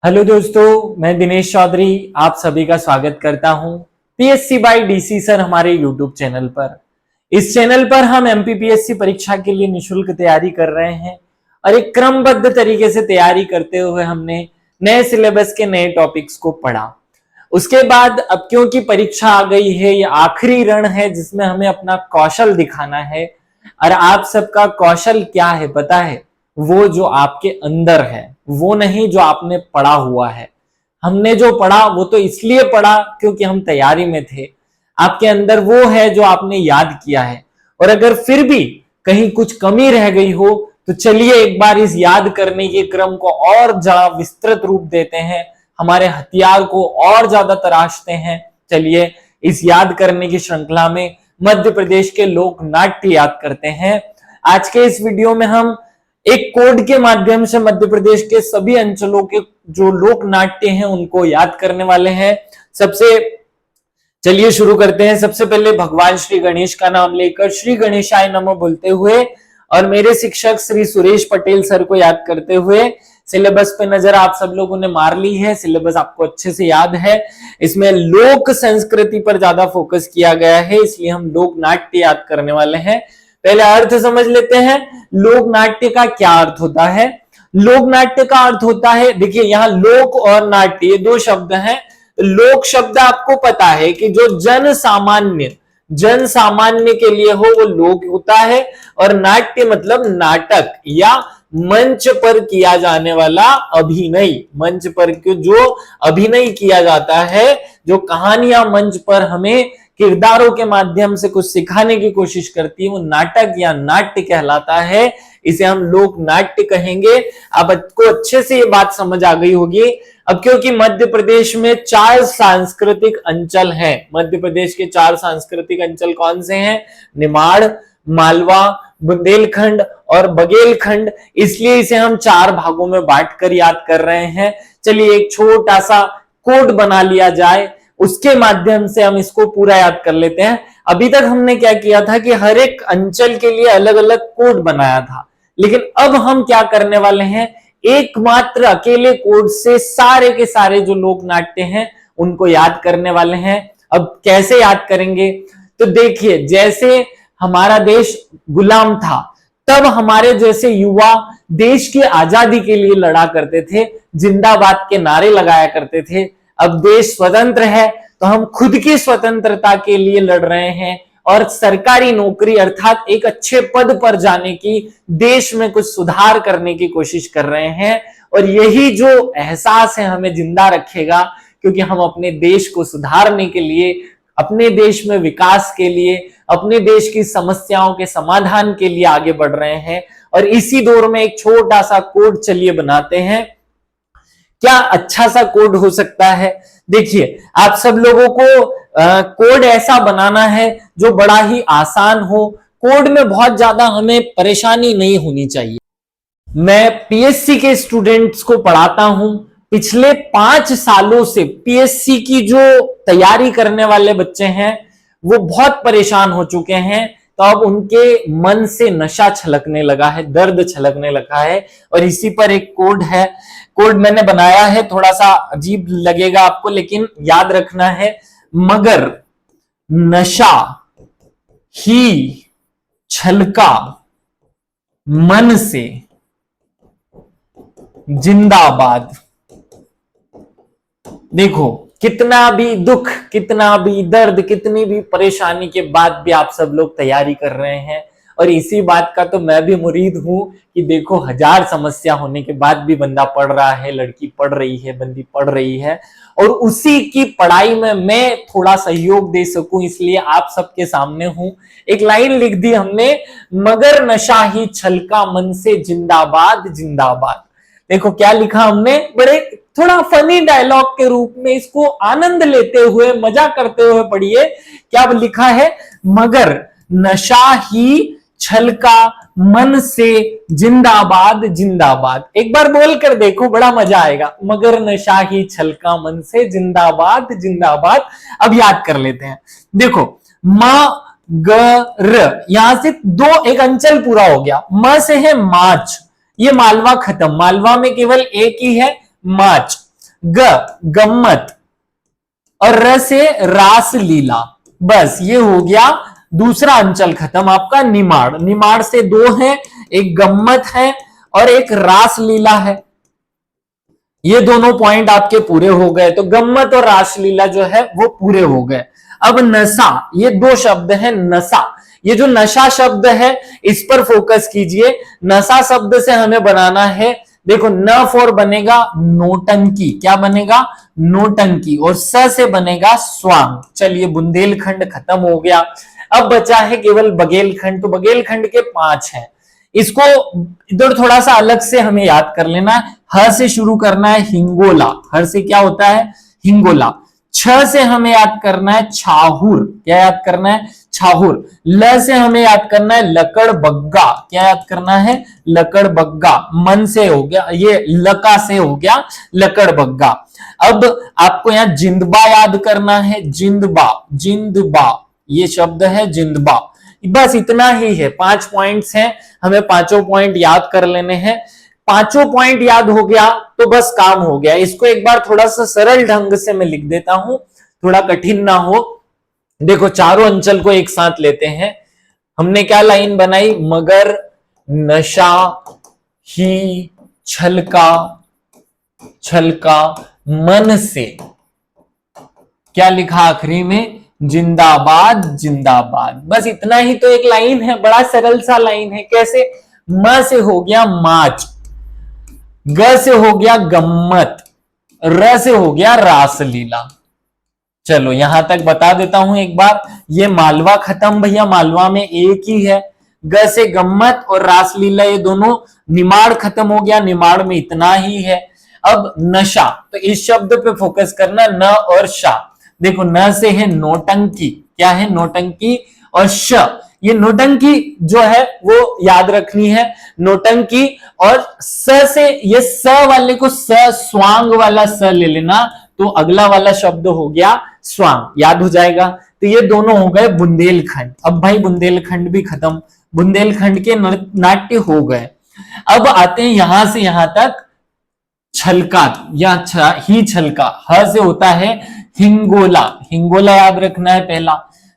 Hello दोस्तों, मैं दिनेश चौधरी आप सभी का स्वागत करता हूं पीएससी बाय डीसी सर हमारे यूट्यूब चैनल पर। इस चैनल पर हम एमपीपीएससी परीक्षा के लिए निशुल्क तैयारी कर रहे हैं और एक क्रमबद्ध तरीके से तैयारी करते हुए हमने नए सिलेबस के नए टॉपिक्स को पढ़ा। उसके बाद अब क्योंकि परीक्षा आ गई है, ये आखिरी रण है जिसमें हमें अपना कौशल दिखाना है। और आप सबका कौशल क्या है पता है? वो जो आपके अंदर है, वो नहीं जो आपने पढ़ा हुआ है। हमने जो पढ़ा वो तो इसलिए पढ़ा क्योंकि हम तैयारी में थे। आपके अंदर वो है जो आपने याद किया है। और अगर फिर भी कहीं कुछ कमी रह गई हो तो चलिए एक बार इस याद करने के क्रम को और ज्यादा विस्तृत रूप देते हैं, हमारे हथियार को और ज्यादा तराशते हैं। चलिए इस याद करने की श्रृंखला में मध्य प्रदेश के लोक नाट्य याद करते हैं। आज के इस वीडियो में हम एक कोड के माध्यम से मध्य प्रदेश के सभी अंचलों के जो लोक नाट्य हैं उनको याद करने वाले हैं। चलिए शुरू करते हैं। सबसे पहले भगवान श्री गणेश का नाम लेकर श्री गणेशाय नमः बोलते हुए और मेरे शिक्षक श्री सुरेश पटेल सर को याद करते हुए सिलेबस पे नजर आप सब लोगों ने मार ली है। सिलेबस आपको अच्छे से याद है। इसमें लोक संस्कृति पर ज्यादा फोकस किया गया है, इसलिए हम लोक नाट्य याद करने वाले हैं। पहले अर्थ समझ लेते हैं। लोक नाट्य का क्या अर्थ होता है? लोक नाट्य का अर्थ होता है, देखिए यहाँ लोक और नाट्य ये दो शब्द हैं। लोक शब्द आपको पता है कि जो जन सामान्य के लिए हो वो लोक होता है, और नाट्य मतलब नाटक या मंच पर किया जाने वाला अभिनय। मंच पर जो अभिनय किया जाता है, जो कहानियां मंच पर हमें किरदारों के माध्यम से कुछ सिखाने की कोशिश करती है, वो नाटक या नाट्य कहलाता है। इसे हम लोक नाट्य कहेंगे। अब आपको अच्छे से ये बात समझ आ गई होगी। अब क्योंकि मध्य प्रदेश में 4 सांस्कृतिक अंचल हैं। मध्य प्रदेश के 4 सांस्कृतिक अंचल कौन से हैं? निमाड़, मालवा, बुंदेलखंड और बघेलखंड। इसलिए इसे हम 4 भागों में बांटकर याद कर रहे हैं। चलिए एक छोटा सा कोड बना लिया जाए, उसके माध्यम से हम इसको पूरा याद कर लेते हैं। अभी तक हमने क्या किया था कि हर एक अंचल के लिए अलग अलग कोड बनाया था, लेकिन अब हम क्या करने वाले हैं, एकमात्र अकेले कोड से सारे के सारे जो लोक नाट्य हैं उनको याद करने वाले हैं। अब कैसे याद करेंगे? तो देखिए, जैसे हमारा देश गुलाम था, तब हमारे जैसे युवा देश की आजादी के लिए लड़ा करते थे, जिंदाबाद के नारे लगाया करते थे। अब देश स्वतंत्र है तो हम खुद की स्वतंत्रता के लिए लड़ रहे हैं और सरकारी नौकरी अर्थात एक अच्छे पद पर जाने की, देश में कुछ सुधार करने की कोशिश कर रहे हैं। और यही जो एहसास है हमें जिंदा रखेगा, क्योंकि हम अपने देश को सुधारने के लिए, अपने देश में विकास के लिए, अपने देश की समस्याओं के समाधान के लिए आगे बढ़ रहे हैं। और इसी दौर में एक छोटा सा कोड चलिए बनाते हैं। क्या अच्छा सा कोड हो सकता है? देखिए, आप सब लोगों को कोड ऐसा बनाना है जो बड़ा ही आसान हो। कोड में बहुत ज्यादा हमें परेशानी नहीं होनी चाहिए। मैं पीएससी के स्टूडेंट्स को पढ़ाता हूं। पिछले 5 सालों से पीएससी की जो तैयारी करने वाले बच्चे हैं वो बहुत परेशान हो चुके हैं। तो अब उनके मन से नशा छलकने लगा है, दर्द छलकने लगा है। और इसी पर एक कोड है। कोड मैंने बनाया है, थोड़ा सा अजीब लगेगा आपको, लेकिन याद रखना है। मगर नशा ही छलका मन से जिंदाबाद। देखो, कितना भी दुख, कितना भी दर्द, कितनी भी परेशानी के बाद भी आप सब लोग तैयारी कर रहे हैं। और इसी बात का तो मैं भी मुरीद हूं कि देखो, 1000 समस्या होने के बाद भी बंदा पढ़ रहा है, लड़की पढ़ रही है, बंदी पढ़ रही है, और उसी की पढ़ाई में मैं थोड़ा सहयोग दे सकूं, इसलिए आप सबके सामने हूं। एक लाइन लिख दी हमने, मगर नशा ही छलका मन से जिंदाबाद जिंदाबाद। देखो क्या लिखा हमने, बड़े थोड़ा फनी डायलॉग के रूप में इसको आनंद लेते हुए, मजा करते हुए पढ़िए। क्या लिखा है? मगर नशा ही छलका मन से जिंदाबाद जिंदाबाद। एक बार बोल कर देखो, बड़ा मजा आएगा। मगर नशा ही छलका मन से जिंदाबाद जिंदाबाद। अब याद कर लेते हैं। देखो, मगर, यहां से एक अंचल पूरा हो गया। म से है मार्च, ये मालवा खत्म, मालवा में केवल एक ही है मार्च। ग गम्मत और र से रास लीला। बस ये हो गया दूसरा अंचल खत्म आपका निमाड़। निमाड़ से दो है, एक गम्मत है और एक रास लीला है। ये दोनों पॉइंट आपके पूरे हो गए, तो गम्मत और रासलीला जो है वो पूरे हो गए। अब नशा, ये दो शब्द है नशा। ये जो नशा शब्द है इस पर फोकस कीजिए। नशा शब्द से हमें बनाना है, देखो न फॉर बनेगा नोटंकी। क्या बनेगा? नोटंकी। और स से बनेगा स्वांग। चलिए बुंदेलखंड खत्म हो गया। अब बचा है केवल बघेलखंड। तो बघेलखंड के 5 हैं। इसको इधर थोड़ा सा अलग से हमें याद कर लेना। ह से शुरू करना है हिंगोला। हर से क्या होता है? हिंगोला। छ से हमें याद करना है छाहुर। क्या याद करना है? छाहुर। ल से हमें याद करना है लकड़ बग्गा। क्या याद करना है? लकड़ बग्गा। मन से हो गया, ये लका से हो गया लकड़ बग्गा। अब आपको यहां जिंदबा याद करना है। जिंदबा, जिंदबा ये शब्द है जिंदबा। बस इतना ही है, 5 पॉइंट्स हैं, हमें पांचों पॉइंट याद कर लेने हैं। पांचों पॉइंट याद हो गया तो बस काम हो गया। इसको एक बार थोड़ा सा सरल ढंग से मैं लिख देता हूं, थोड़ा कठिन ना हो। देखो चारों अंचल को एक साथ लेते हैं। हमने क्या लाइन बनाई? मगर नशा ही छलका, छलका मन से। क्या लिखा आखिरी में? जिंदाबाद, जिंदाबाद। बस इतना ही तो एक लाइन है, बड़ा सरल सा लाइन है। कैसे? म से हो गया माच, ग से हो गया गम्मत, र से हो गया रासलीला। चलो यहां तक बता देता हूं एक बार। ये मालवा खत्म भैया, मालवा में एक ही है। ग से गम्मत और रासलीला ये दोनों। निमाड़ खत्म हो गया, निमाड़ में इतना ही है। अब नशा, तो इस शब्द पे फोकस करना, न और शा। देखो न से है नोटंकी। क्या है? नोटंकी। और श, ये नोटंकी जो है वो याद रखनी है, नोटंकी। और स से, ये स वाले को स, स्वांग वाला स ले लेना, तो अगला वाला शब्द हो गया स्वांग। याद हो जाएगा। तो ये दोनों हो गए बुंदेलखंड। अब भाई बुंदेलखंड भी खत्म, बुंदेलखंड के नाट्य हो गए। अब आते हैं यहां से यहां तक छलका या ही छलका। ह से होता है हिंगोला। हिंगोला याद रखना है पहला।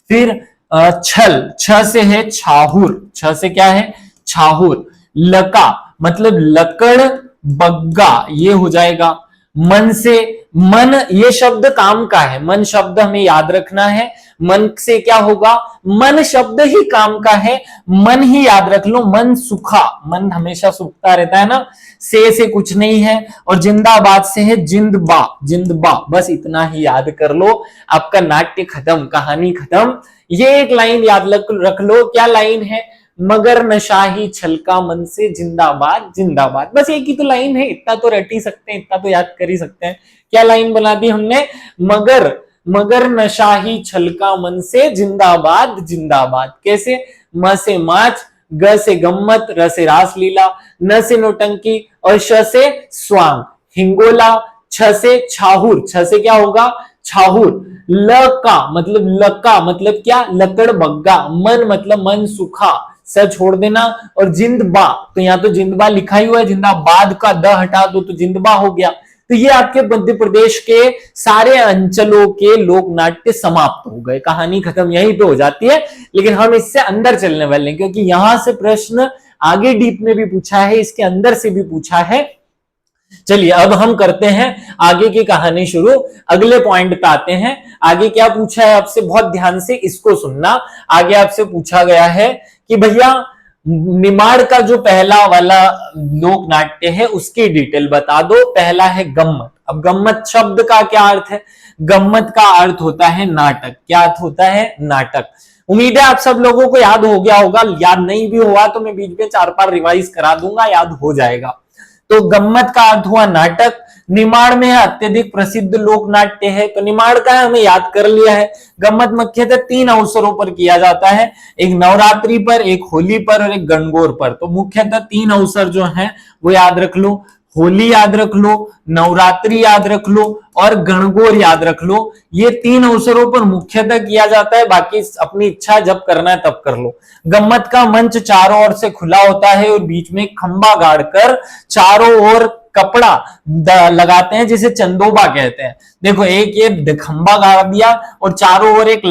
फिर छल, छ से है छाहुर। छ से क्या है? छाहुर। लका मतलब लकड़ बग्गा, ये हो जाएगा। मन से, मन ये शब्द काम का है। मन शब्द हमें याद रखना है। मन से क्या होगा? मन शब्द ही काम का है, मन ही याद रख लो। मन सुखा, मन हमेशा सूखता रहता है ना। से कुछ नहीं है। और जिंदाबाद से है जिंदबा, जिंदबा। बस इतना ही याद कर लो, आपका नाट्य खत्म, कहानी खत्म। ये एक लाइन याद रख लो। क्या लाइन है? मगर नशा ही छलका मन से, जिंदाबाद, जिंदाबाद। बस एक ही तो लाइन है, इतना तो रट ही सकते हैं, इतना तो याद कर ही सकते हैं। क्या लाइन बना दी हमने? मगर, मगर नशा ही छलका मन से, जिंदाबाद, जिंदाबाद। कैसे? म से माच, ग से गम्मत, र से रासलीला, न से नोटंकी और श से स्वांग। हिंगोला। छ से छाहुर, छ से क्या होगा? छाहुर। लका मतलब लका मतलब क्या? लकड़ बग्गा। मन मतलब मन सुखा, स छोड़ देना। और जिंदबा, तो यहां तो जिंदबा लिखा ही हुआ है, जिंदाबाद का द हटा दो तो जिंदबा हो गया। तो ये आपके मध्य प्रदेश के सारे अंचलों के लोक नाट्य समाप्त हो गए, कहानी खत्म यहीं पे हो जाती है। लेकिन हम इससे अंदर चलने वाले हैं, क्योंकि यहां से प्रश्न आगे डीप में भी पूछा है, इसके अंदर से भी पूछा है। चलिए अब हम करते हैं आगे की कहानी शुरू। अगले पॉइंट पे आते हैं। आगे क्या पूछा है आपसे? बहुत ध्यान से इसको सुनना। आगे आपसे पूछा गया है कि भैया निमाड़ का जो पहला वाला लोक नाट्य है उसकी डिटेल बता दो। पहला है गम्मत। अब गम्मत शब्द का क्या अर्थ है? गम्मत का अर्थ होता है नाटक। क्या अर्थ होता है? नाटक। उम्मीद है आप सब लोगों को याद हो गया होगा। याद नहीं भी हुआ तो मैं बीच में 4 बार रिवाइज करा दूंगा, याद हो जाएगा। तो गम्मत का अर्थ हुआ नाटक। निमाड़ में है अत्यधिक प्रसिद्ध लोक नाट्य है, तो निमाड़ का हमें याद कर लिया है। गम्मत मुख्यतः 3 अवसरों पर किया जाता है, एक नवरात्रि पर, एक होली पर और एक गणगौर पर। तो मुख्यतः 3 अवसर जो हैं वो याद रख लो। होली याद रख लो, नवरात्रि याद रख लो और गणगौर याद रख लो। ये 3 अवसरों पर मुख्यतः किया जाता है, बाकी अपनी इच्छा जब करना है तब कर लो। गम्मत का मंच चारों ओर से खुला होता है और बीच में खंबा गाड़कर चारों ओर कपड़ा लगाते हैं जिसे चंदोबा कहते हैं। देखो एक ये खंबा गाड़ दिया और चारों ओर एक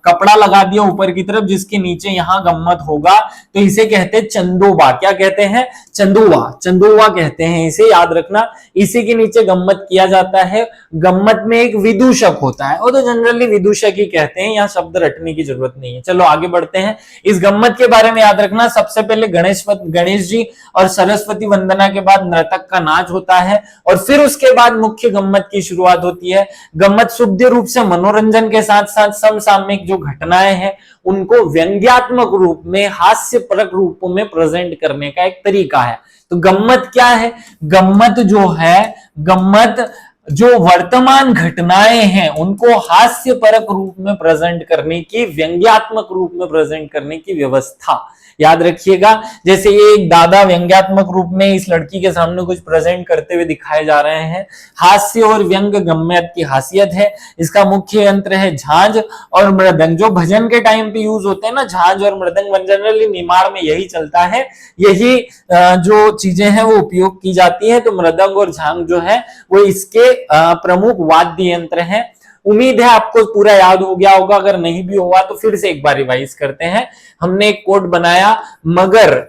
कपड़ा लगा दिया ऊपर की तरफ जिसके नीचे यहाँ गम्मत होगा, तो इसे कहते हैं चंदोबा। क्या कहते हैं? चंदोबा, चंदोबा कहते हैं इसे, याद रखना। इसी के नीचे गम्मत किया जाता है। गम्मत में एक विदूषक होता है, वो तो जनरली विदूषक ही कहते हैं, यहाँ शब्द रटने की जरूरत नहीं है। चलो आगे बढ़ते हैं। इस गम्मत के बारे में याद रखना, सबसे पहले गणेश जी और सरस्वती वंदना के बाद नर्तक का नाच होता है और फिर उसके बाद मुख्य गम्मत की शुरुआत होती है। गम्मत शुद्ध रूप से मनोरंजन के साथ साथ समसामयिक जो घटनाएं हैं उनको व्यंग्यात्मक रूप में, हास्यपरक रूपों में प्रेजेंट करने का एक तरीका है। तो गम्मत क्या है? गम्मत जो है, गम्मत जो वर्तमान घटनाएं हैं उनको हास्यपरक रूप में प्रेजेंट करने की, व्यंग्यात्मक रूप में प्रेजेंट करने की व्यवस्था। याद रखिएगा, जैसे ये एक दादा व्यंग्यात्मक रूप में इस लड़की के सामने कुछ प्रेजेंट करते हुए दिखाए जा रहे हैं। हास्य और व्यंग गम्मत की खासियत है। इसका मुख्य यंत्र है झांझ और मृदंग, जो भजन के टाइम पे यूज होते हैं ना, झांझ और मृदंग। जनरली निमाड़ में यही चलता है, यही जो चीजें हैं वो उपयोग की जाती है। तो मृदंग और झांझ जो है वो इसके प्रमुख वाद्य यंत्र हैं। उम्मीद है आपको पूरा याद हो गया होगा, अगर नहीं भी हुआ तो फिर से एक बार रिवाइज करते हैं। हमने एक कोट बनाया, मगर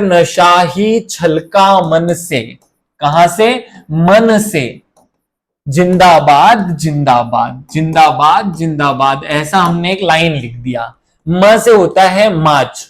नशा ही छलका मन से। कहां से? मन से। जिंदाबाद जिंदाबाद जिंदाबाद जिंदाबाद, ऐसा हमने एक लाइन लिख दिया। म से होता है माच,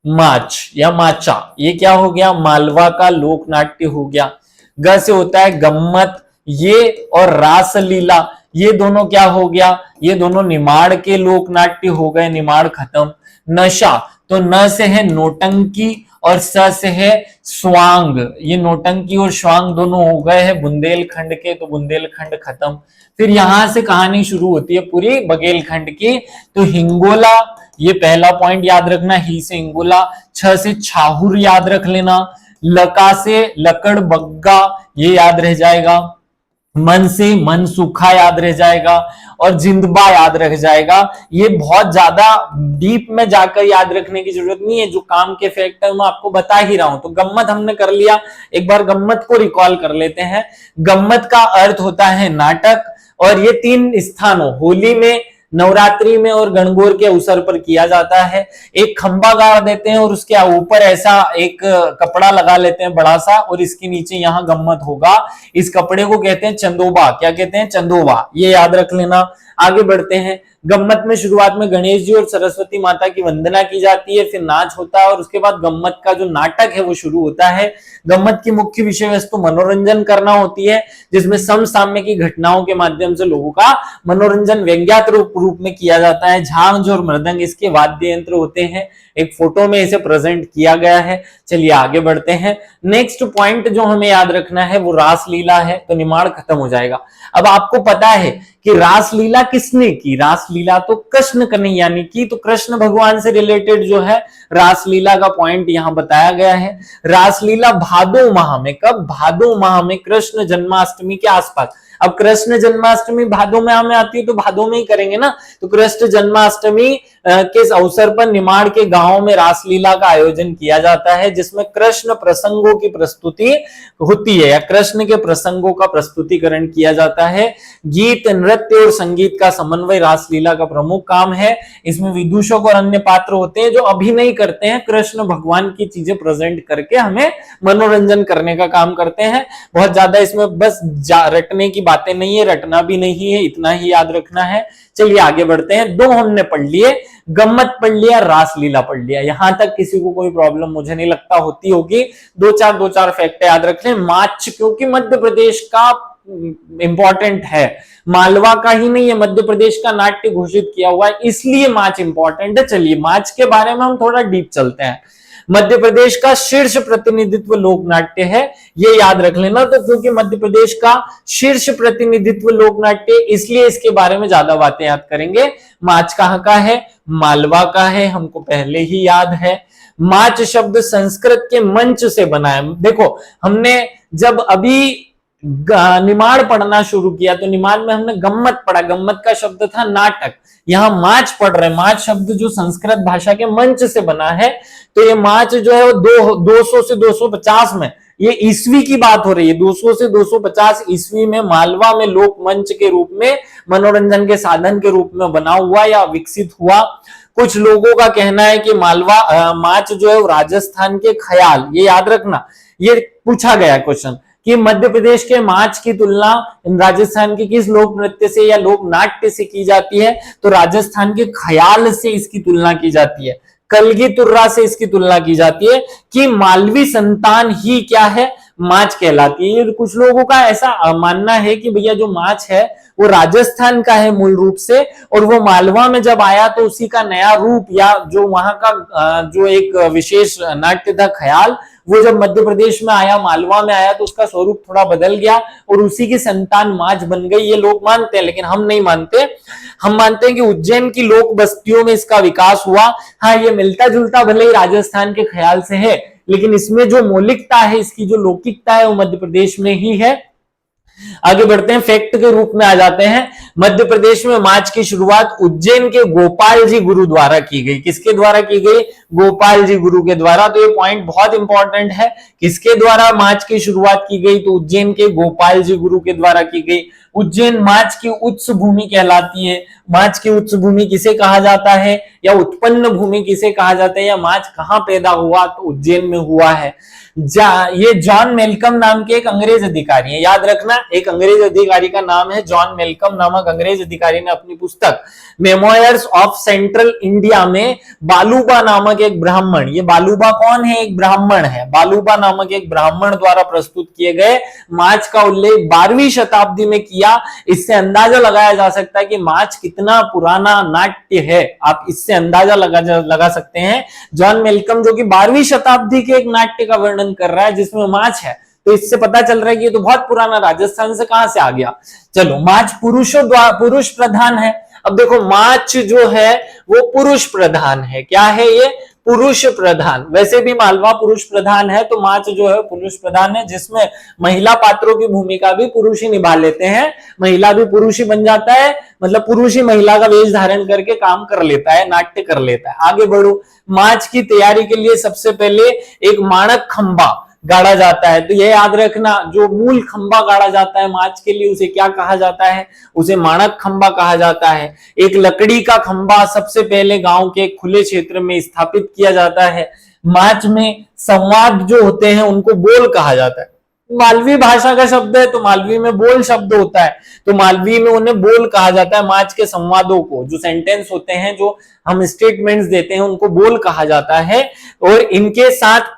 माच या माचा, ये क्या हो गया? मालवा का लोक नाट्य हो गया। ग से होता है गम्मत, ये और रासलीला, ये दोनों क्या हो गया? ये दोनों निमाड़ के लोक नाट्य हो गए, निमाड़ खत्म। नशा, तो न से है नोटंकी और स से है स्वांग, ये नोटंकी और स्वांग दोनों हो गए हैं बुंदेलखंड के, तो बुंदेलखंड खत्म। फिर यहां से कहानी शुरू होती है पूरी बघेलखंड की। तो हिंगोला, ये पहला पॉइंट याद रखना, ही से हिंगोला। छ से छाहुर याद रख लेना। लका से लकड़ बग्गा, ये याद रह जाएगा। मन से मन सूखा याद रह जाएगा और जिंदबा याद रह जाएगा। ये बहुत ज्यादा डीप में जाकर याद रखने की जरूरत नहीं है, जो काम के फैक्टर मैं आपको बता ही रहा हूं। तो गम्मत हमने कर लिया, एक बार गम्मत को रिकॉल कर लेते हैं। गम्मत का अर्थ होता है नाटक, और ये 3 स्थानों, होली में, नवरात्रि में और गणगौर के अवसर पर किया जाता है। एक खंबा गाड़ देते हैं और उसके ऊपर ऐसा एक कपड़ा लगा लेते हैं बड़ा सा, और इसके नीचे यहाँ गम्मत होगा। इस कपड़े को कहते हैं चंदोबा। क्या कहते हैं? चंदोबा, ये याद रख लेना। आगे बढ़ते हैं। गम्मत में शुरुआत में गणेश जी और सरस्वती माता की वंदना की जाती है, फिर नाच होता है और उसके बाद गम्मत का जो नाटक है वो शुरू होता है। गम्मत की मुख्य विषय वस्तु मनोरंजन करना होती है, जिसमें समसामयिक की घटनाओं के माध्यम से लोगों का मनोरंजन व्यंग्यात्मक रूप में किया जाता है। झांझ और मृदंग इसके वाद्य यंत्र होते हैं। एक फोटो में इसे प्रेजेंट किया गया है। चलिए आगे बढ़ते हैं। नेक्स्ट पॉइंट जो हमें याद रखना है वो रासलीला है। तो निमाड़ खत्म हो जाएगा। अब आपको पता है कि रासलीला किसने की? रासलीला तो कृष्ण कन्हैया ने की। तो कृष्ण भगवान से रिलेटेड जो है रासलीला का पॉइंट यहां बताया गया है। रासलीला भादो माह में, कब? भादो माह में, कृष्ण जन्माष्टमी के आसपास। अब कृष्ण जन्माष्टमी भादो माह में आती है तो भादो में ही करेंगे ना। तो कृष्ण जन्माष्टमी के अवसर पर निमाड़ के गांव में रासलीला का आयोजन किया जाता है, जिसमें कृष्ण प्रसंगों की प्रस्तुति होती है या कृष्ण के प्रसंगों का प्रस्तुतिकरण किया जाता है। गीत, नृत्य और संगीत का समन्वय रासलीला का प्रमुख काम है। इसमें विदूषक और अन्य पात्र होते हैं जो अभिनय करते हैं, कृष्ण भगवान की चीजें प्रेजेंट करके हमें मनोरंजन करने का काम करते हैं। बहुत ज्यादा इसमें बस रटने की बातें नहीं है, रटना भी नहीं है, इतना ही याद रखना है। चलिए आगे बढ़ते हैं। 2 हमने पढ़ लिए, गम्मत पढ़ लिया, रासलीला पढ़ लिया। यहां तक किसी को कोई प्रॉब्लम मुझे नहीं लगता होती होगी। 2-4 फैक्ट याद रख लें। मार्च, क्योंकि मध्य प्रदेश का इंपॉर्टेंट है, मालवा का ही नहीं है, मध्य प्रदेश का नाट्य घोषित किया हुआ है, इसलिए मार्च इंपॉर्टेंट है। चलिए मार्च के बारे में हम थोड़ा डीप चलते हैं। मध्य प्रदेश का शीर्ष प्रतिनिधित्व लोक नाट्य है, ये याद रख लेना। तो क्योंकि मध्य प्रदेश का शीर्ष प्रतिनिधित्व लोक नाट्य, इसलिए इसके बारे में ज्यादा बातें याद करेंगे। मार्च कहां का है? मालवा का है, हमको पहले ही याद है। मार्च शब्द संस्कृत के मंच से बना है। देखो हमने जब अभी निमाड़ पढ़ना शुरू किया तो निमाड़ में हमने गम्मत पढ़ा, गम्मत का शब्द था नाटक। यहाँ माच पढ़ रहे, माच शब्द जो संस्कृत भाषा के मंच से बना है, तो ये माच जो है वो 200 से 250 में, ये ईस्वी की बात हो रही है, 200 से 250 ईस्वी में मालवा में लोक मंच के रूप में, मनोरंजन के साधन के रूप में बना हुआ या विकसित हुआ। कुछ लोगों का कहना है कि मालवा माच जो है वो राजस्थान के ख्याल, ये याद रखना, ये पूछा गया क्वेश्चन कि मध्य प्रदेश के माच की तुलना राजस्थान के किस लोक नृत्य से या लोक नाट्य से की जाती है, तो राजस्थान के ख्याल से इसकी तुलना की जाती है, कलगी तुर्रा से इसकी तुलना की जाती है कि मालवी संतान ही क्या है, माच कहलाती है। कुछ लोगों का ऐसा मानना है कि भैया जो माच है वो राजस्थान का है मूल रूप से, और वो मालवा में जब आया तो उसी का नया रूप या जो वहां का जो एक विशेष नाट्य था ख्याल, वो जब मध्य प्रदेश में आया, मालवा में आया, तो उसका स्वरूप थोड़ा बदल गया और उसी की संतान माच बन गई। ये लोग मानते हैं, लेकिन हम नहीं मानते। हम मानते हैं कि उज्जैन की लोक बस्तियों में इसका विकास हुआ। हाँ, ये मिलता जुलता भले ही राजस्थान के ख्याल से है, लेकिन इसमें जो मौलिकता है, इसकी जो लौकिकता है, वो मध्य प्रदेश में ही है। आगे बढ़ते हैं, फैक्ट के रूप में आ जाते हैं। मध्य प्रदेश में माच की शुरुआत उज्जैन के गोपाल जी गुरु द्वारा की गई। किसके द्वारा की गई? गोपाल जी गुरु के द्वारा। तो ये पॉइंट बहुत इंपॉर्टेंट है, किसके द्वारा माच की शुरुआत की गई? तो उज्जैन के गोपाल जी गुरु के द्वारा की गई। उज्जैन माच की उच्च भूमि कहलाती है। माच की उच्च भूमि किसे कहा जाता है, या उत्पन्न भूमि किसे कहा जाता है, या माच कहां पैदा हुआ? तो उज्जैन में हुआ है। ये जॉन मेलकम नाम के एक अंग्रेज अधिकारी है, याद रखना, एक अंग्रेज अधिकारी का नाम है जॉन मेलकम नामक अंग्रेज अधिकारी ने अपनी पुस्तक मेमोयर्स ऑफ सेंट्रल इंडिया में बालूबा नामक एक ब्राह्मण, ये बालूबा कौन है? एक ब्राह्मण है। बालूबा नामक एक ब्राह्मण द्वारा प्रस्तुत किए गए माच का उल्लेख 12वीं शताब्दी में किया। इससे अंदाजा लगाया जा सकता है कि माच कितना पुराना नाट्य है, आप इससे अंदाजा लगा सकते हैं। जॉन मेलकम जो कि 12वीं शताब्दी के एक नाट्य का वर्णन कर रहा है जिसमें माच है, तो इससे पता चल रहा है कि ये तो बहुत पुराना, राजस्थान से कहां से आ गया। चलो, माच पुरुष प्रधान है। अब देखो, माच जो है वो पुरुष प्रधान है। क्या है ये? पुरुष प्रधान। वैसे भी मालवा पुरुष प्रधान है, तो माच जो है पुरुष प्रधान है, जिसमें महिला पात्रों की भूमिका भी पुरुष ही निभा लेते हैं। महिला भी पुरुष ही बन जाता है, मतलब पुरुष ही महिला का वेश धारण करके काम कर लेता है, नाट्य कर लेता है। आगे बढ़ो, माच की तैयारी के लिए सबसे पहले एक माणक खंबा गाड़ा जाता है। तो ये याद रखना, जो मूल खंबा गाड़ा जाता है माच के लिए, उसे क्या कहा जाता है? उसे माणक खंबा कहा जाता है। एक लकड़ी का खंबा सबसे पहले गांव के खुले क्षेत्र में स्थापित किया जाता है। माच में संवाद जो होते हैं उनको बोल कहा जाता है। मालवी भाषा का शब्द है, तो मालवी में बोल शब्द होता है, तो मालवी में उन्हें बोल कहा जाता है। माच के संवादों को, जो सेंटेंस होते हैं, जो हम स्टेटमेंट्स देते हैं, उनको बोल कहा जाता है। और इनके साथ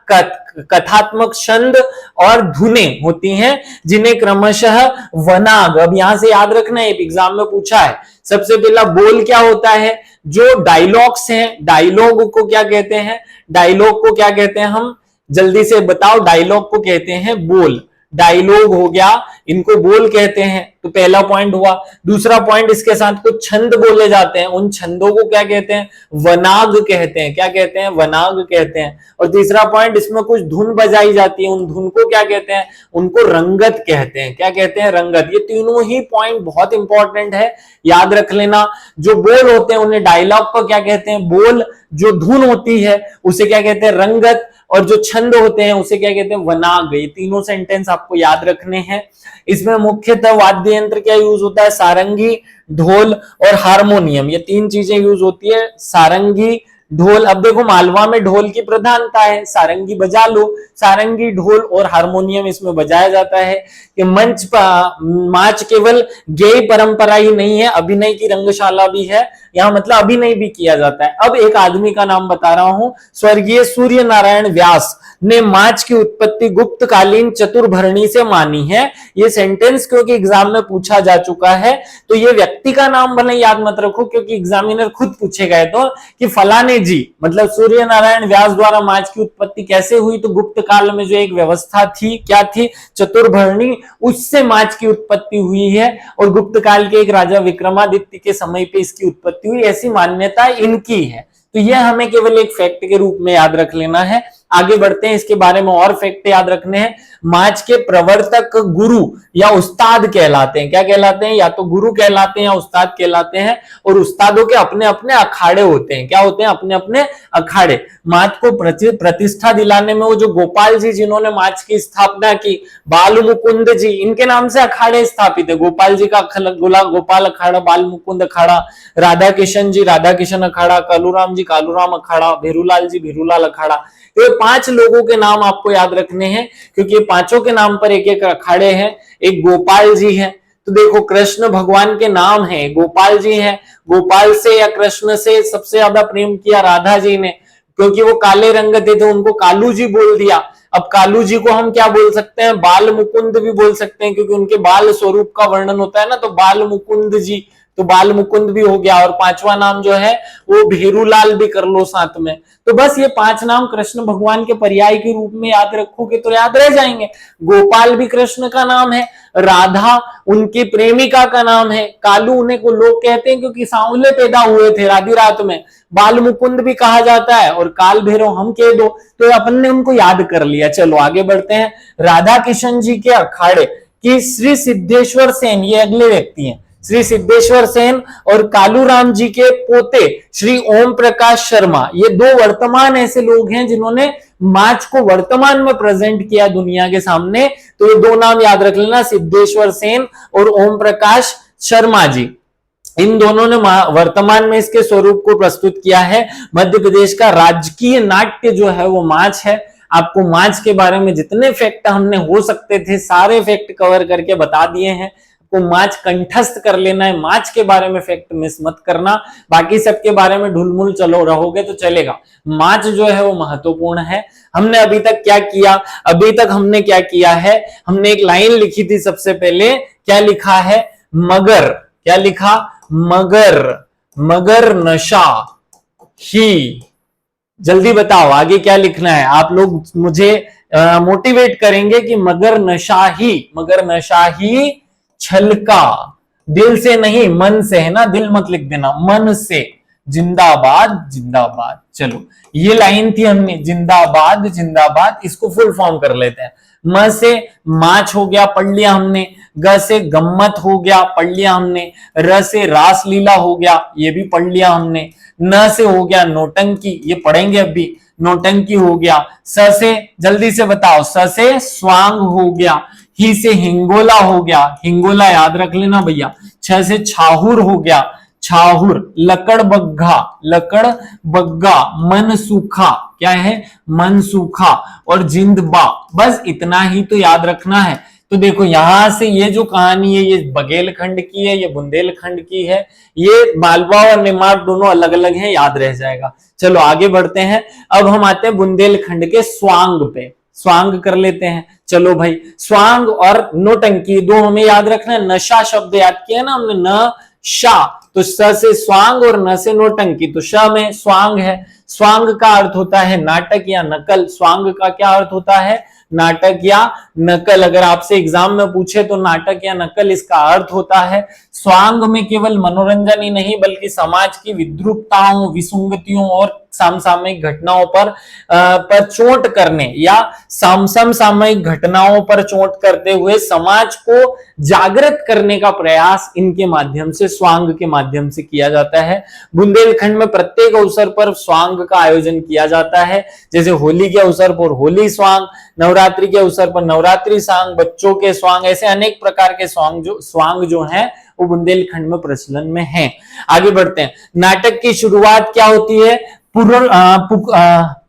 कथात्मक छंद और धुनें होती हैं, जिन्हें क्रमशः वनाग, अब यहां से याद रखना, एक एग्जाम में पूछा है। सबसे पहला बोल क्या होता है? जो डायलॉग्स हैं, डायलॉग को क्या कहते हैं? डायलॉग को क्या कहते हैं? हम जल्दी से बताओ। डायलॉग को कहते हैं बोल। डायलॉग हो गया, इनको बोल कहते हैं। तो पहला पॉइंट हुआ। दूसरा पॉइंट, इसके साथ कुछ छंद बोले जाते हैं, उन छंदों को क्या कहते हैं? वनाग कहते हैं। क्या कहते हैं? वनाग कहते हैं। और तीसरा पॉइंट, इसमें कुछ धुन बजाई जाती है, उन धुन को क्या कहते हैं? उनको रंगत कहते हैं। क्या कहते हैं? रंगत। ये तीनों ही पॉइंट बहुत इंपॉर्टेंट है, याद रख लेना। जो बोल होते हैं उन्हें डायलॉग को क्या कहते हैं? बोल। जो धुन होती है उसे क्या कहते हैं? रंगत। और जो छंद होते हैं उसे क्या कहते हैं? वनाग। ये तीनों सेंटेंस आपको याद रखने हैं। इसमें मुख्यतः वाद्य यंत्र क्या यूज होता है? सारंगी, ढोल और हारमोनियम, ये तीन चीजें यूज होती है। सारंगी, ढोल। अब देखो, मालवा में ढोल की प्रधानता है, सारंगी बजा लो। सारंगी, ढोल और हारमोनियम इसमें बजाया जाता है। कि माच केवल गेय परंपरा ही नहीं है, अभिनय की रंगशाला भी है। यहाँ मतलब अभिनय भी किया जाता है। अब एक आदमी का नाम बता रहा हूं, स्वर्गीय सूर्य नारायण व्यास ने माच की उत्पत्ति गुप्तकालीन चतुर्भरणी से मानी है। ये सेंटेंस क्योंकि एग्जाम में पूछा जा चुका है, तो ये व्यक्ति का नाम भले याद मत रखो, क्योंकि एग्जामिनर खुद पूछेगा तो कि फलाने जी, मतलब सूर्य नारायण व्यास द्वारा माच की उत्पत्ति कैसे हुई? तो गुप्त काल में जो एक व्यवस्था थी, क्या थी? चतुर्भरणी, उससे माच की उत्पत्ति हुई है। और गुप्त काल के एक राजा विक्रमादित्य के समय पे इसकी उत्पत्ति हुई, ऐसी मान्यता इनकी है। तो यह हमें केवल एक फैक्ट के रूप में याद रख लेना है। आगे बढ़ते हैं, इसके बारे में और फैक्ट याद रखने हैं। माच के प्रवर्तक गुरु या उस्ताद कहलाते हैं। क्या कहलाते हैं? या तो गुरु कहलाते हैं या उस्ताद कहलाते हैं। और उस्तादों के अपने अपने अखाड़े होते हैं। क्या होते हैं? अपने अपने अखाड़े। माच को प्रतिष्ठा दिलाने में वो जो गोपाल जी जिन्होंने माच की स्थापना की, बाल मुकुंद जी, इनके नाम से अखाड़े स्थापित है। गोपाल जी का गोपाल अखाड़ा, बाल मुकुंद अखाड़ा, राधा किशन जी राधा किशन अखाड़ा, कालूराम जी कालूराम अखाड़ा, भेरूलाल जी भेरूलाल अखाड़ा। ये 5 लोगों के नाम आपको याद रखने हैं, क्योंकि ये 5 के नाम पर एक एक अखाड़े हैं। एक गोपाल जी हैं, तो देखो कृष्ण भगवान के नाम है, गोपाल जी हैं। गोपाल से या कृष्ण से सबसे ज्यादा प्रेम किया राधा जी ने, क्योंकि वो काले रंग थे तो उनको कालू जी बोल दिया। अब कालू जी को हम क्या बोल सकते हैं? बाल मुकुंद भी बोल सकते हैं, क्योंकि उनके बाल स्वरूप का वर्णन होता है ना, तो बाल मुकुंद जी, तो बाल मुकुंद भी हो गया। और 5वां नाम जो है वो भेरूलाल भी कर लो साथ में। तो बस ये 5 नाम कृष्ण भगवान के पर्याय के रूप में याद रखोगे तो याद रह जाएंगे। गोपाल भी कृष्ण का नाम है, राधा उनकी प्रेमिका का नाम है, कालू उन्हें को लोग कहते हैं क्योंकि सांवले पैदा हुए थे आधी रात में, बाल मुकुंद भी कहा जाता है, और काल भैरव हम कह दो, तो अपन ने उनको याद कर लिया। चलो आगे बढ़ते हैं। राधा किशन जी के अखाड़े की श्री सिद्धेश्वर सेन, ये अगले व्यक्ति हैं, श्री सिद्धेश्वर सेन, और कालूराम जी के पोते श्री ओम प्रकाश शर्मा, ये 2 वर्तमान ऐसे लोग हैं जिन्होंने माच को वर्तमान में प्रेजेंट किया दुनिया के सामने। तो ये 2 नाम याद रख लेना, सिद्धेश्वर सेन और ओम प्रकाश शर्मा जी। इन दोनों ने वर्तमान में इसके स्वरूप को प्रस्तुत किया है। मध्य प्रदेश का राजकीय नाट्य जो है वो माच है। आपको माच के बारे में जितने फैक्ट हमने हो सकते थे सारे फैक्ट कवर करके बता दिए हैं। को माच कंठस्थ कर लेना है, माच के बारे में फैक्ट मिस मत करना, बाकी सबके बारे में ढुलमुल चलो रहोगे तो चलेगा। माच जो है वो महत्वपूर्ण है। हमने अभी तक क्या किया? अभी तक हमने क्या किया है? हमने एक लाइन लिखी थी सबसे पहले, क्या लिखा है? मगर, क्या लिखा? मगर, मगर नशा ही। जल्दी बताओ आगे क्या लिखना है। आप लोग मुझे मोटिवेट करेंगे कि मगर नशा ही, मगर नशा ही छलका, दिल से नहीं मन से, है ना, दिल मत लिख देना, मन से। जिंदाबाद जिंदाबाद। चलो ये लाइन थी हमने, जिंदाबाद जिंदाबाद, इसको फुल फॉर्म कर लेते हैं। म से माच हो गया, पढ़ लिया हमने। ग से गम्मत हो गया, पढ़ लिया हमने। र से रासलीला हो गया, ये भी पढ़ लिया हमने। न से हो गया नौटंकी, ये पढ़ेंगे अभी, नौटंकी हो गया। स से जल्दी से बताओ, स से स्वांग हो गया। ही से हिंगोला हो गया, हिंगोला याद रख लेना भैया। छ से छाहुर हो गया, छाहुर। लकड़ बग्घा, लकड़ बग्गा। मन सूखा, क्या है? मन सूखा। और जिंदबा, बस इतना ही तो याद रखना है। तो देखो यहां से ये जो कहानी है ये बघेलखंड की है, ये बुंदेलखंड की है, ये मालवा और निमाड़ दोनों अलग अलग हैं, याद रह जाएगा। चलो आगे बढ़ते हैं। अब हम आते हैं बुंदेलखंड के स्वांग पे, स्वांग कर लेते हैं। चलो भाई, स्वांग और नौटंकी 2 हमें याद रखना है। नशा शब्द याद किया ना हमने, न शा, तो स से स्वांग और न से नौटंकी, तो श में स्वांग है। स्वांग का अर्थ होता है नाटक या नकल। स्वांग का क्या अर्थ होता है? नाटक या नकल। अगर आपसे एग्जाम में पूछे तो नाटक या नकल इसका अर्थ होता है। स्वांग में केवल मनोरंजन ही नहीं बल्कि समाज की विद्रूपताओं, विसंगतियों और समसामयिक घटनाओं पर चोट करने या समसामयिक घटनाओं पर चोट करते हुए समाज को जागृत करने का प्रयास इनके माध्यम से, स्वांग के माध्यम से किया जाता है। बुंदेलखंड में प्रत्येक अवसर पर स्वांग का आयोजन किया जाता है, जैसे होली के अवसर पर होली स्वांग, नवरात्रि के अवसर पर नवरात्रि स्वांग, बच्चों के स्वांग, ऐसे अनेक प्रकार के स्वांग जो हैं वो बुंदेलखंड में प्रचलन में हैं। आगे बढ़ते हैं। नाटक की शुरुआत क्या होती है?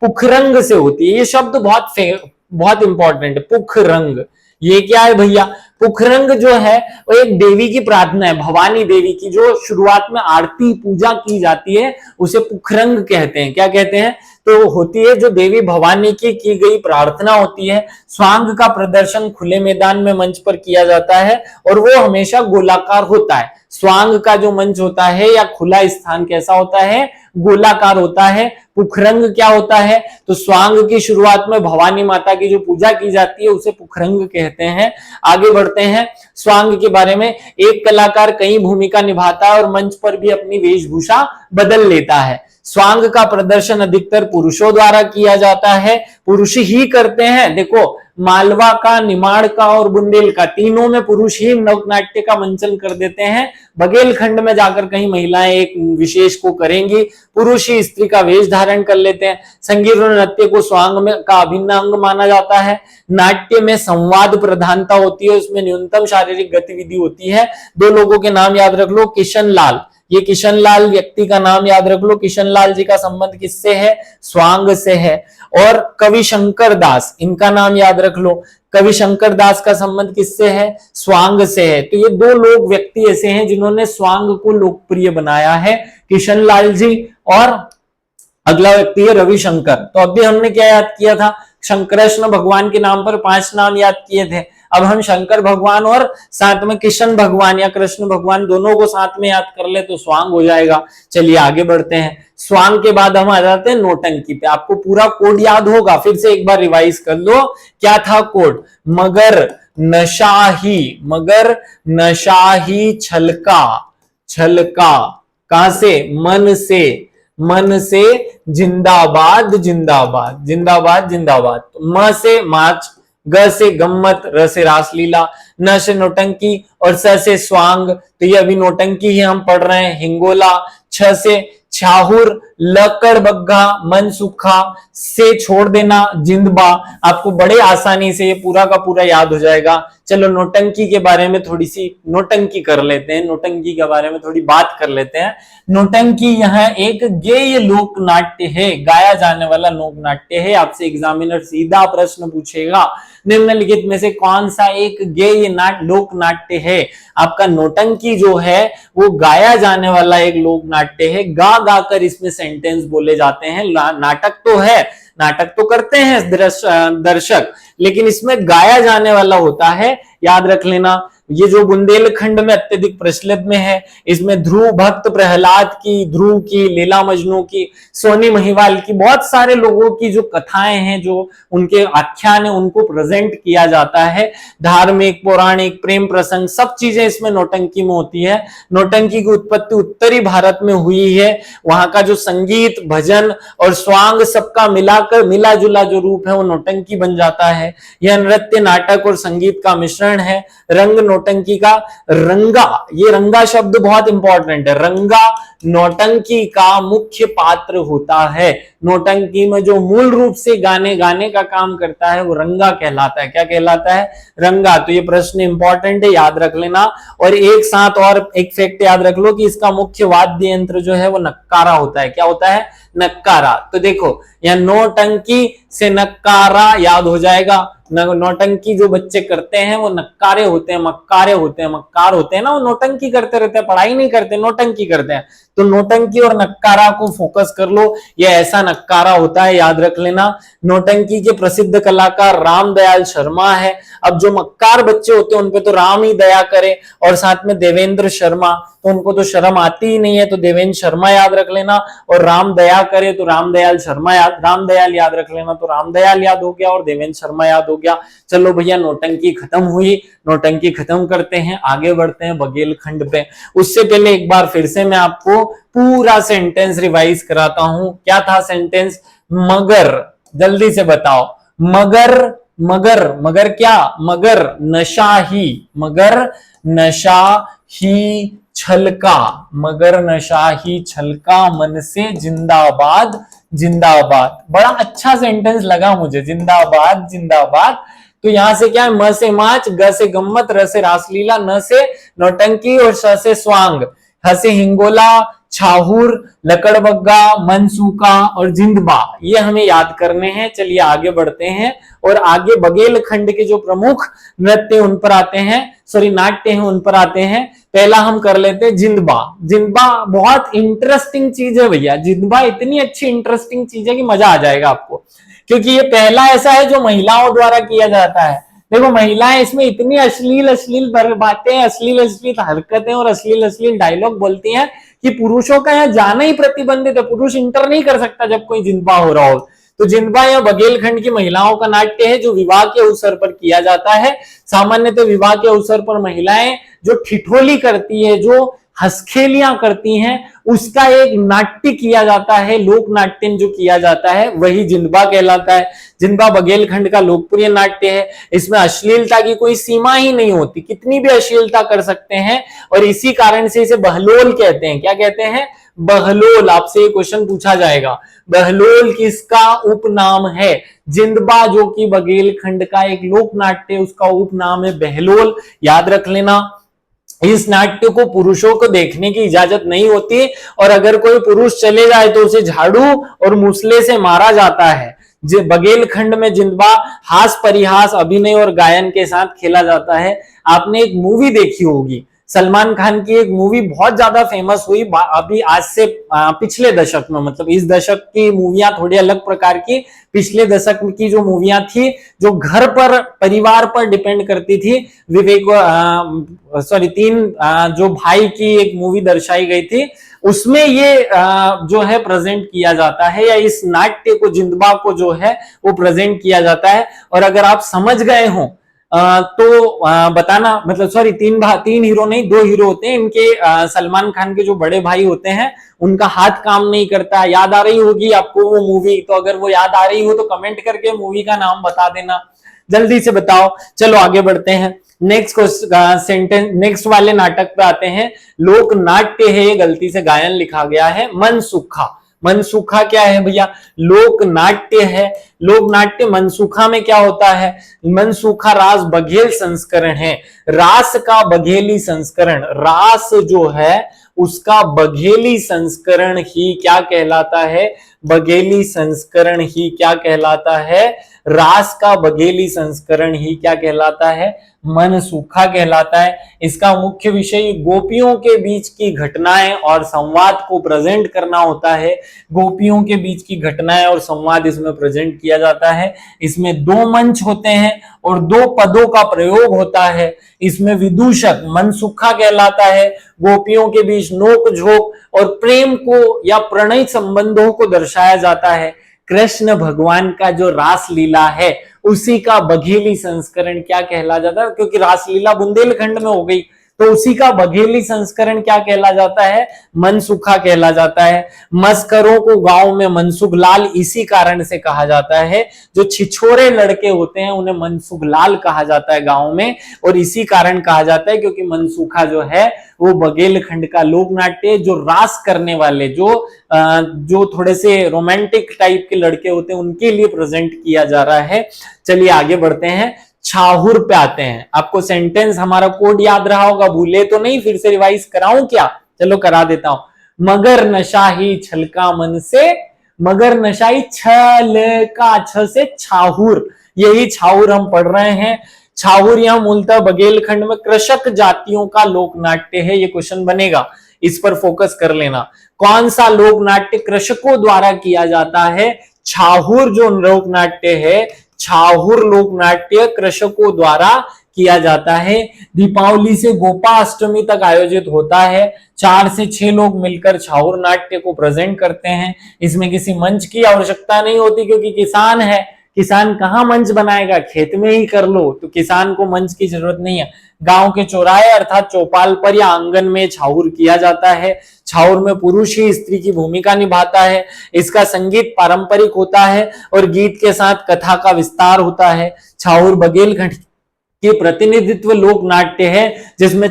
पुखरंग से होती है। ये शब्द बहुत इंपॉर्टेंट है, पुखरंग। ये क्या है भैया? पुखरंग जो है वो एक देवी की प्रार्थना है, भवानी देवी की, जो शुरुआत में आरती पूजा की जाती है, उसे पुखरंग कहते हैं। क्या कहते हैं? तो होती है जो देवी भवानी की गई प्रार्थना होती है। स्वांग का प्रदर्शन खुले मैदान में मंच पर किया जाता है और वो हमेशा गोलाकार होता है। स्वांग का जो मंच होता है या खुला स्थान कैसा होता है? गोलाकार होता है। पुखरंग क्या होता है? तो स्वांग की शुरुआत में भवानी माता की जो पूजा की जाती है उसे पुखरंग कहते हैं। आगे बढ़ते हैं स्वांग के बारे में। एक कलाकार कई भूमिका निभाता है और मंच पर भी अपनी वेशभूषा बदल लेता है। स्वांग का प्रदर्शन अधिकतर पुरुषों द्वारा किया जाता है, पुरुष ही करते हैं। देखो मालवा का, निमाड़ का और बुंदेल का, तीनों में पुरुष ही लोक नाट्य का मंचन कर देते हैं। बघेलखंड में जाकर कहीं महिलाएं एक विशेष को करेंगी, पुरुष ही स्त्री का वेश धारण कर लेते हैं। संगीत और नृत्य को स्वांग में का अभिन्न अंग माना जाता है। नाट्य में संवाद प्रधानता होती है, उसमें न्यूनतम शारीरिक गतिविधि होती है। दो लोगों के नाम याद रख लो, किशन लाल, ये किशन लाल व्यक्ति का नाम याद रख लो। किशन लाल जी का संबंध किससे है? स्वांग से है। और कवि शंकर दास, इनका नाम याद रख लो, कवि शंकर दास का संबंध किससे है? स्वांग से है। तो ये दो लोग व्यक्ति ऐसे हैं जिन्होंने स्वांग को लोकप्रिय बनाया है, किशन लाल जी और अगला व्यक्ति है रविशंकर। तो अभी हमने क्या याद किया था? शंकरकृष्ण भगवान के नाम पर 5 नाम याद किए थे। अब हम शंकर भगवान और साथ में किशन भगवान या कृष्ण भगवान दोनों को साथ में याद कर ले तो स्वांग हो जाएगा। चलिए आगे बढ़ते हैं। स्वांग के बाद हम आ जाते हैं नौटंकी पे। आपको पूरा कोड याद होगा, फिर से एक बार रिवाइज कर लो। क्या था कोड? मगर, नशाही, मगर, नशाही, छलका, छलका, कहां से? मन से, मन से, जिंदाबाद, जिंदाबाद, जिंदाबाद, जिंदाबाद। म से माच, ग से गम्मत, र से रासलीला, न से नौटंकी और स से स्वांग। तो ये अभी नौटंकी ही हम पढ़ रहे हैं। हिंगोला, छ से छाहुर, लकड़ बग्घा, मन सूखा, से छोड़ देना जिंदबा। आपको बड़े आसानी से ये पूरा का पूरा याद हो जाएगा। चलो नौटंकी के बारे में थोड़ी सी नौटंकी कर लेते हैं, नौटंकी के बारे में थोड़ी बात कर लेते हैं। नौटंकी यह एक गेय लोक नाट्य है, गाया जाने वाला लोक नाट्य है। आपसे एग्जामिनर सीधा प्रश्न पूछेगा, निम्नलिखित में से कौन सा एक गेय लोक नाट्य है? आपका नौटंकी जो है वो गाया जाने वाला एक लोक नाट्य है। गा गाकर इसमें सेंटेंस बोले जाते हैं। नाटक तो है, नाटक तो करते हैं दर्शक, लेकिन इसमें गाया जाने वाला होता है। याद रख लेना, ये जो बुंदेलखंड में अत्यधिक प्रचलित में है, इसमें ध्रुव भक्त प्रहलाद की, ध्रुव की, लीला मजनू की, सोनी महिवाल की, बहुत सारे लोगों की जो कथाएं हैं, जो उनके आख्यान है, उनको प्रेजेंट किया जाता है। धार्मिक, पौराणिक, प्रेम प्रसंग, सब चीजें इसमें नौटंकी में होती है। नौटंकी की उत्पत्ति उत्तरी भारत में हुई है। वहां का जो संगीत, भजन और स्वांग सबका मिलाकर मिला जुला जो रूप है वो नौटंकी बन जाता है। यह नृत्य, नाटक और संगीत का मिश्रण है। रंग नौटंकी का रंगा, ये रंगा शब्द बहुत इंपॉर्टेंट है। रंगा नौटंकी का मुख्य पात्र होता है। नौटंकी में जो मूल रूप से गाने का काम करता है वो रंगा कहलाता है। क्या कहलाता है? रंगा। तो ये प्रश्न इंपॉर्टेंट है, याद रख लेना। और एक साथ और एक फैक्ट याद रख लो कि इसका मुख्य वाद्य यंत्र जो है वो नक्कारा होता है। क्या होता है? नक्कारा। तो देखो यह नौटंकी से नक्कारा याद हो जाएगा। नौटंकी जो बच्चे करते हैं वो नक्कारे होते हैं, मक्कारे होते हैं, मक्कार होते हैं ना, वो नौटंकी करते रहते हैं, पढ़ाई नहीं करते, नौटंकी करते हैं। तो नौटंकी और नक्कारा को फोकस कर लो, ये ऐसा नक्कारा होता है, याद रख लेना। नौटंकी के प्रसिद्ध कलाकार रामदयाल शर्मा है। अब जो मक्कार बच्चे होते हैं उनपे तो राम ही दया करे, और साथ में देवेंद्र शर्मा, तो उनको तो शर्म आती ही नहीं है, तो देवेंद्र शर्मा याद रख लेना। और राम दया करे तो रामदयाल शर्मा रामदयाल याद रख लेना, तो रामदयाल याद हो गया और देवेंद्र शर्मा याद हो गया। चलो भैया नौटंकी खत्म हुई, नौटंकी खत्म करते हैं, आगे बढ़ते हैं बघेलखंड पे। उससे पहले एक बार फिर से मैं आपको पूरा सेंटेंस रिवाइज कराता हूं। क्या था सेंटेंस? मगर, जल्दी से बताओ। मगर, मगर, मगर क्या? मगर नशा ही, मगर नशा ही छलका, मगर नशा ही छलका, मन से जिंदाबाद, जिंदाबाद। बड़ा अच्छा सेंटेंस लगा मुझे, जिंदाबाद, जिंदाबाद। तो यहां से क्या है? म से माच, ग से गम्मत, र से रासलीला, न से नौटंकी और श से स्वांग, ह से हिंगोला, छाहुर, लकड़बग्गा, मनसूका और जिंदबा। ये हमें याद करने हैं। चलिए आगे बढ़ते हैं और आगे बघेलखंड के जो प्रमुख नृत्य उन पर आते हैं, सॉरी नाट्य हैं उन पर आते हैं। पहला हम कर लेते हैं जिंदबा। जिंदबा बहुत इंटरेस्टिंग चीज है भैया, जिंदबा इतनी अच्छी इंटरेस्टिंग चीज है कि मजा आ जाएगा आपको, क्योंकि ये पहला ऐसा है जो महिलाओं द्वारा किया जाता है। देखो महिलाएं इसमें इतनी अश्लील अश्लील बातें, अश्लील अश्लील हरकतें और अश्लील अश्लील डायलॉग बोलती हैं कि पुरुषों का यहाँ जाना ही प्रतिबंधित है, पुरुष इंटर नहीं कर सकता जब कोई जिंदबा हो रहा हो। तो जिंदबा या बघेलखंड की महिलाओं का नाट्य है जो विवाह के अवसर पर किया जाता है। सामान्यतः विवाह के अवसर पर महिलाएं जो ठिठोली करती है, जो हंसखेलियां करती हैं, उसका एक नाट्य किया जाता है, लोक नाट्य जो किया जाता है वही जिंदबा कहलाता है। जिंदबा बघेलखंड का लोकप्रिय नाट्य है। इसमें अश्लीलता की कोई सीमा ही नहीं होती, कितनी भी अश्लीलता कर सकते हैं, और इसी कारण से इसे बहलोल कहते हैं। क्या कहते हैं? बहलोल। आपसे ये क्वेश्चन पूछा जाएगा, बहलोल किसका उपनाम है? जिंदबा जो कि बघेलखंड का एक लोक नाट्य है, उसका उपनाम है बहलोल। याद रख लेना। इस नाट्य को पुरुषों को देखने की इजाजत नहीं होती, और अगर कोई पुरुष चले जाए तो उसे झाड़ू और मुसले से मारा जाता है। बघेलखंड में जिंदबा हास परिहास, अभिनय और गायन के साथ खेला जाता है। आपने एक मूवी देखी होगी, सलमान खान की एक मूवी बहुत ज्यादा फेमस हुई अभी आज से पिछले दशक में, मतलब इस दशक की मूवियां थोड़ी अलग प्रकार की, पिछले दशक की जो मूवियां थी जो घर पर परिवार पर डिपेंड करती थी, तीन जो भाई की एक मूवी दर्शाई गई थी, उसमें ये जो है प्रेजेंट किया जाता है, या इस नाट्य को जिंदबा को जो है वो प्रेजेंट किया जाता है। और अगर आप समझ गए हो तो बताना, मतलब तीन हीरो नहीं, 2 हीरो होते हैं इनके। सलमान खान के जो बड़े भाई होते हैं उनका हाथ काम नहीं करता। याद आ रही होगी आपको वो मूवी? तो अगर वो याद आ रही हो तो कमेंट करके मूवी का नाम बता देना, जल्दी से बताओ। चलो आगे बढ़ते हैं, नेक्स्ट सेंटेंस, नेक्स्ट वाले नाटक पे आते हैं। लोक नाट्य है, गलती से गायन लिखा गया है, मनसुखा। मनसुखा क्या है भैया? लोक नाट्य है। लोक नाट्य मनसुखा में क्या होता है? मनसुखा रास बघेल संस्करण है। रास का बघेली संस्करण, रास जो है उसका बघेली संस्करण ही क्या कहलाता है? बघेली संस्करण ही क्या कहलाता है? रास का बघेली संस्करण ही क्या कहलाता है? मनसुखा कहलाता है। इसका मुख्य विषय गोपियों के बीच की घटनाएं और संवाद को प्रेजेंट करना होता है। गोपियों के बीच की घटनाएं और संवाद इसमें प्रेजेंट किया जाता है। इसमें 2 मंच होते हैं और 2 पदों का प्रयोग होता है। इसमें विदूषक मनसुखा कहलाता है। गोपियों के बीच नोक झोंक और प्रेम को या प्रणय संबंधों को दर्शाया जाता है। कृष्ण भगवान का जो रास लीला है उसी का बघेली संस्करण क्या कहला जाता है? क्योंकि रासलीला बुंदेलखंड में हो गई, तो उसी का बघेली संस्करण क्या कहला जाता है? मनसुखा कहला जाता है। मस्करों को गांव में मनसुख लाल इसी कारण से कहा जाता है। जो छिछोरे लड़के होते हैं उन्हें मनसुख लाल कहा जाता है गांव में, और इसी कारण कहा जाता है क्योंकि मनसुखा जो है वो बघेलखंड का लोक नाट्य, जो रास करने वाले, जो थोड़े से रोमांटिक टाइप के लड़के होते हैं उनके लिए प्रेजेंट किया जा रहा है। चलिए आगे बढ़ते हैं, छाहुर पे आते हैं। आपको सेंटेंस हमारा कोड याद रहा होगा, भूले तो नहीं? फिर से रिवाइज कराऊं क्या? चलो करा देता हूं। मगर नशा ही छलका मन से, मगर नशाई छल का छ से छाहुर, यही छाहुर हम पढ़ रहे हैं। छाहुर यह मूलतः बघेलखंड में कृषक जातियों का लोक नाट्य है। ये क्वेश्चन बनेगा, इस पर फोकस कर लेना। कौन सा लोक नाट्य कृषकों द्वारा किया जाता है? छाहुर जो लोक नाट्य है, छाहुर लोक नाट्य कृषकों द्वारा किया जाता है। दीपावली से गोपाष्टमी तक आयोजित होता है। 4 से 6 लोग मिलकर छाहुर नाट्य को प्रेजेंट करते हैं। इसमें किसी मंच की आवश्यकता नहीं होती, क्योंकि किसान है, किसान कहाँ मंच बनाएगा? खेत में ही कर लो, तो किसान को मंच की जरूरत नहीं है। गांव के चौराहे अर्थात चौपाल पर या आंगन में छाहुर किया जाता है। छाहुर में पुरुष ही स्त्री की भूमिका निभाता है। इसका संगीत पारंपरिक होता है और गीत के साथ कथा का विस्तार होता है। छाहुर बघेलखंड की प्रतिनिधित्व लोक नाट्य है, जिसमें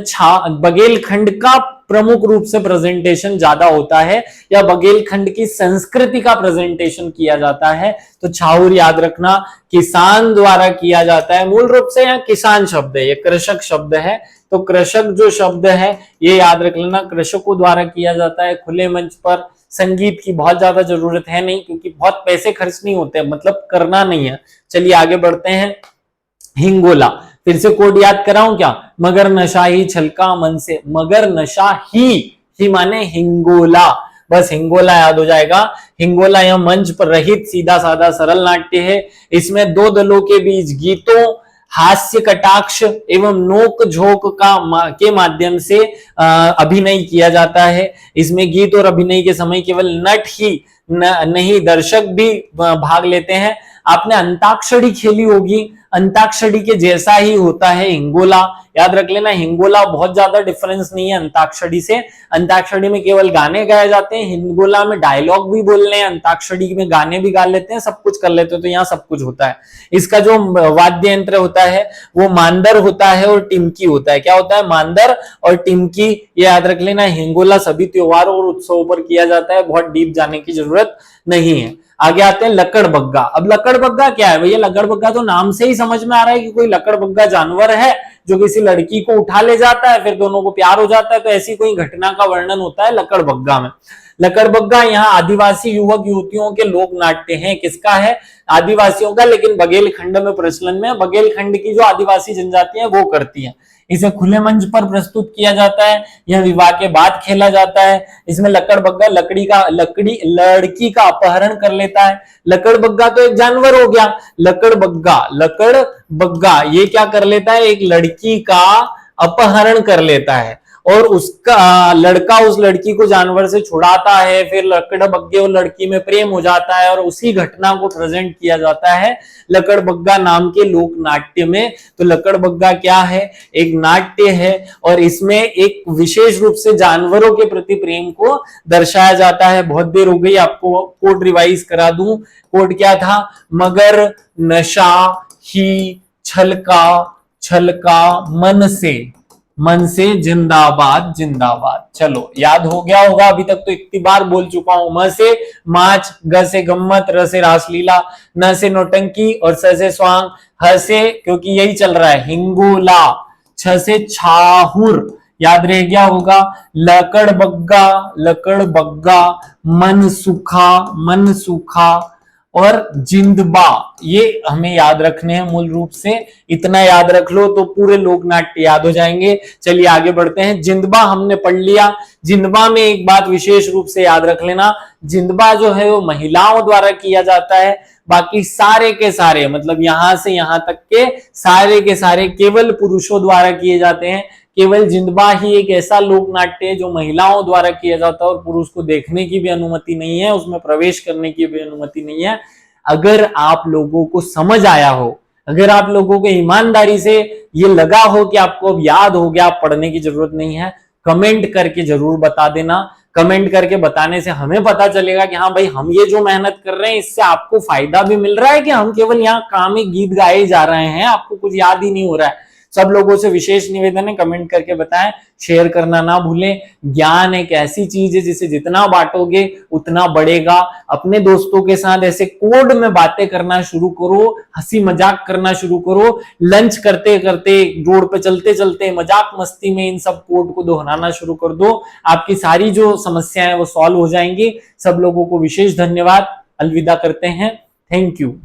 बघेलखंड का प्रमुख रूप से प्रेजेंटेशन ज्यादा होता है, या बघेलखंड की संस्कृति का प्रेजेंटेशन किया जाता है। तो छाहुर याद रखना किसान द्वारा किया जाता है। मूल रूप से यहाँ किसान शब्द है, ये कृषक शब्द है, तो कृषक जो शब्द है ये याद रख लेना, कृषकों द्वारा किया जाता है। खुले मंच पर संगीत की बहुत ज्यादा जरूरत है नहीं, क्योंकि बहुत पैसे खर्च नहीं होते, मतलब करना नहीं है। चलिए आगे बढ़ते हैं। हिंगोला, फिर से कोड याद कराऊं क्या? मगर नशा ही छलका मन से, मगर नशा ही माने हिंगोला, बस हिंगोला याद हो जाएगा। हिंगोला यह मंच पर रहित सीधा साधा सरल नाट्य है। इसमें 2 दलों के बीच गीतों, हास्य कटाक्ष एवं नोक झोंक के माध्यम से अभिनय किया जाता है। इसमें गीत और अभिनय के समय केवल नट ही नहीं, दर्शक भी भाग लेते हैं। आपने अंताक्षरी खेली होगी, अंताक्षरी के जैसा ही होता है हिंगोला। याद रख लेना, हिंगोला बहुत ज्यादा डिफरेंस नहीं है अंताक्षरी से। अंताक्षरी में केवल गाने गाए जाते हैं, हिंगोला में डायलॉग भी बोल रहे हैं, अंताक्षरी में गाने भी गा लेते हैं, सब कुछ कर लेते हैं। तो यहाँ सब कुछ होता है। इसका जो वाद्य यंत्र होता है वो मांदर होता है और टिमकी होता है। क्या होता है? मांदर और टिमकी। ये याद रख लेना। हिंगोला सभी त्योहारों और उत्सवों पर किया जाता है, बहुत डीप जाने की जरूरत नहीं है। आगे आते हैं लकड़बग्गा। अब लकड़बग्गा क्या है भैया? लकड़बग्गा तो नाम से ही समझ में आ रहा है कि कोई लकड़बग्गा जानवर है जो किसी लड़की को उठा ले जाता है, फिर दोनों को प्यार हो जाता है। तो ऐसी कोई घटना का वर्णन होता है लकड़बग्गा में। लकड़बग्गा यहाँ आदिवासी युवक युवतियों के लोक नाट्य हैं। किसका है? आदिवासियों का, लेकिन बघेलखंड में प्रचलन में। बघेलखंड की जो आदिवासी जनजाति है वो करती है। इसे खुले मंच पर प्रस्तुत किया जाता है। यह विवाह के बाद खेला जाता है। इसमें लकड़बग्गा लड़की का अपहरण कर लेता है। लकड़बग्गा तो एक जानवर हो गया। लकड़बग्गा ये क्या कर लेता है? एक लड़की का अपहरण कर लेता है और उसका लड़का उस लड़की को जानवर से छुड़ाता है। फिर लकड़बग्गे और लड़की में प्रेम हो जाता है और उसी घटना को प्रेजेंट किया जाता है लकड़बग्गा नाम के लोक नाट्य में। तो लकड़बग्गा क्या है? एक नाट्य है और इसमें एक विशेष रूप से जानवरों के प्रति प्रेम को दर्शाया जाता है। बहुत देर हो गई, आपको कोड रिवाइज करा दूं। कोड क्या था? मगर नशा ही छलका मन से जिंदाबाद जिंदाबाद। चलो याद हो गया होगा, अभी तक तो इतनी बार बोल चुका हूं। म से माच, ग से गम्मत, र से रासलीला, न से नौटंकी और स से स्वांग, ह से क्योंकि यही चल रहा है हिंगोला, छ से छाहुर। याद रह गया होगा। लकड़बग्गा, मन सूखा और जिंदबा, ये हमें याद रखने हैं मूल रूप से। इतना याद रख लो तो पूरे लोक नाट्य याद हो जाएंगे। चलिए आगे बढ़ते हैं। जिंदबा हमने पढ़ लिया। जिंदबा में एक बात विशेष रूप से याद रख लेना, जिंदबा जो है वो महिलाओं द्वारा किया जाता है। बाकी सारे के सारे, मतलब यहां से यहां तक के सारे केवल पुरुषों द्वारा किए जाते हैं। केवल जिंदबा ही एक ऐसा लोक नाट्य है जो महिलाओं द्वारा किया जाता है और पुरुष को देखने की भी अनुमति नहीं है, उसमें प्रवेश करने की भी अनुमति नहीं है। अगर आप लोगों को समझ आया हो, अगर आप लोगों को ईमानदारी से ये लगा हो कि आपको अब याद हो गया, पढ़ने की जरूरत नहीं है, कमेंट करके जरूर बता देना। कमेंट करके बताने से हमें पता चलेगा कि हाँ भाई, हम ये जो मेहनत कर रहे हैं इससे आपको फायदा भी मिल रहा है कि हम केवल यहाँ कामिक गीत गाए जा रहे हैं, आपको कुछ याद ही नहीं हो रहा है। सब लोगों से विशेष निवेदन है, कमेंट करके बताएं, शेयर करना ना भूलें। ज्ञान एक ऐसी चीज है जिसे जितना बांटोगे उतना बढ़ेगा। अपने दोस्तों के साथ ऐसे कोड में बातें करना शुरू करो, हंसी मजाक करना शुरू करो। लंच करते करते, रोड पे चलते चलते, मजाक मस्ती में इन सब कोड को दोहराना शुरू कर दो। आपकी सारी जो समस्याएं वो सॉल्व हो जाएंगी। सब लोगों को विशेष धन्यवाद। अलविदा करते हैं। Thank you.